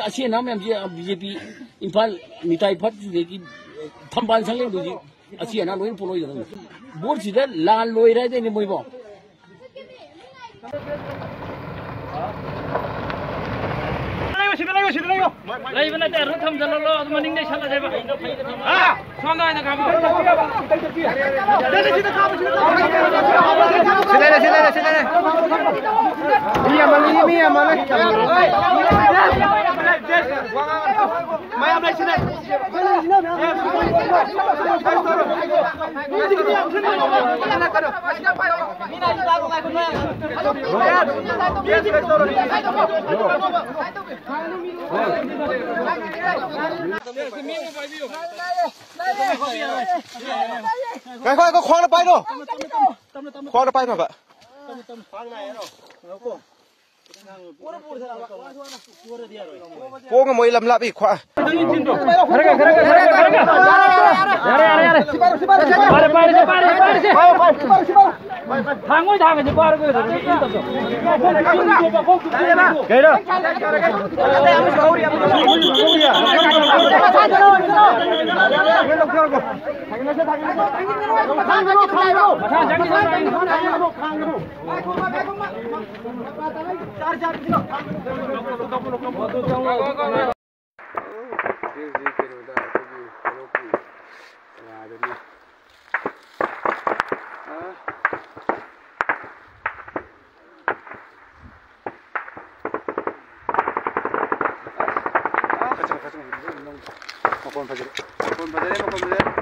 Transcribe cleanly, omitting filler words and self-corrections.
असे नाम हम जे बीजेपी इम्फाल निताई फट की थम्बाल संग दुजी असी ना लोइन पोलोय दन बोर सिदा लाल लोय राय दे मोइबो Lagi benar terus tham jalan lo, mending deh salah saya pak. Ah, soalnya ini kamu. Sini. Iya malah. Maya ambil sini. Cái khoang nó bay đâu? Khoang nó bay mà vậy? Cô ngồi mồi làm lạ bị khoa. Thang ngồi thang cái qua rồi. Cái đó. Con